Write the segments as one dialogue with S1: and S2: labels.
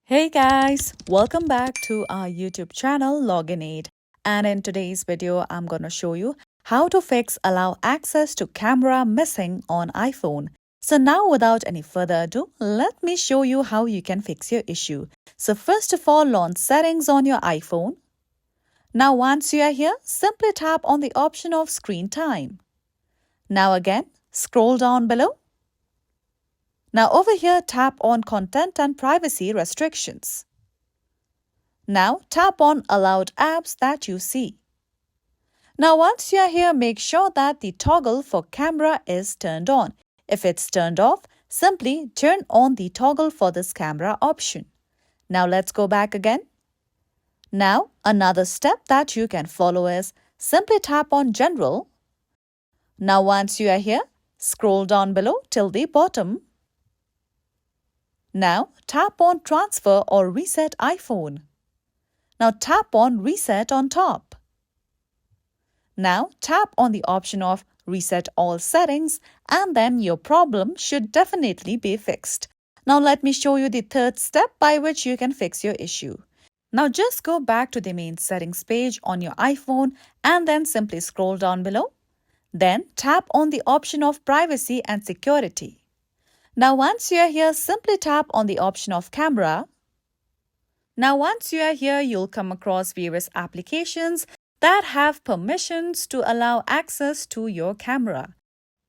S1: Hey guys, welcome back to our YouTube channel Login Aid. And in today's video, I'm going to show you how to fix allow access to camera missing on iPhone. So now without any further ado, let me show you how you can fix your issue. So first of all, launch settings on your iPhone. Now once you are here, simply tap on the option of screen time. Now again, scroll down below. Now over here, tap on Content and Privacy Restrictions. Now tap on Allowed Apps that you see. Now once you are here, make sure that the toggle for camera is turned on. If it's turned off, simply turn on the toggle for this camera option. Now let's go back again. Now another step that you can follow is simply tap on General. Now once you are here, scroll down below till the bottom. Now tap on Transfer or Reset iPhone. Now tap on Reset on top. Now tap on the option of Reset All Settings and then your problem should definitely be fixed. Now let me show you the third step by which you can fix your issue. Now just go back to the main settings page on your iPhone and then simply scroll down below. Then tap on the option of Privacy and Security. Now once you are here, simply tap on the option of Camera. Now once you are here, you'll come across various applications that have permissions to allow access to your camera.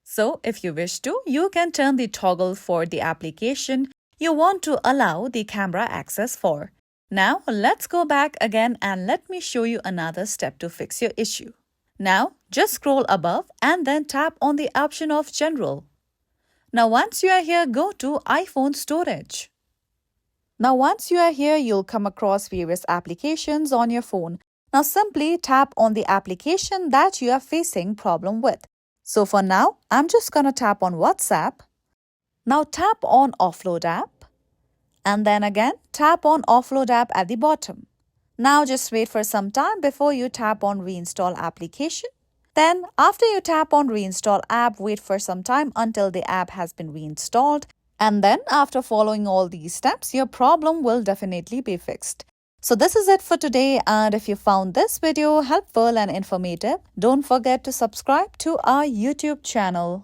S1: So if you wish to, you can turn the toggle for the application you want to allow the camera access for. Now let's go back again and let me show you another step to fix your issue. Now just scroll above and then tap on the option of General. Now once you are here, go to iPhone Storage. Now once you are here, you'll come across various applications on your phone. Now simply tap on the application that you are facing problem with. So for now, I'm just going to tap on WhatsApp. Now tap on Offload app. And then again, tap on Offload app at the bottom. Now just wait for some time before you tap on Reinstall application. Then after you tap on Reinstall app, wait for some time until the app has been reinstalled. And then after following all these steps, your problem will definitely be fixed. So this is it for today, and if you found this video helpful and informative, don't forget to subscribe to our YouTube channel.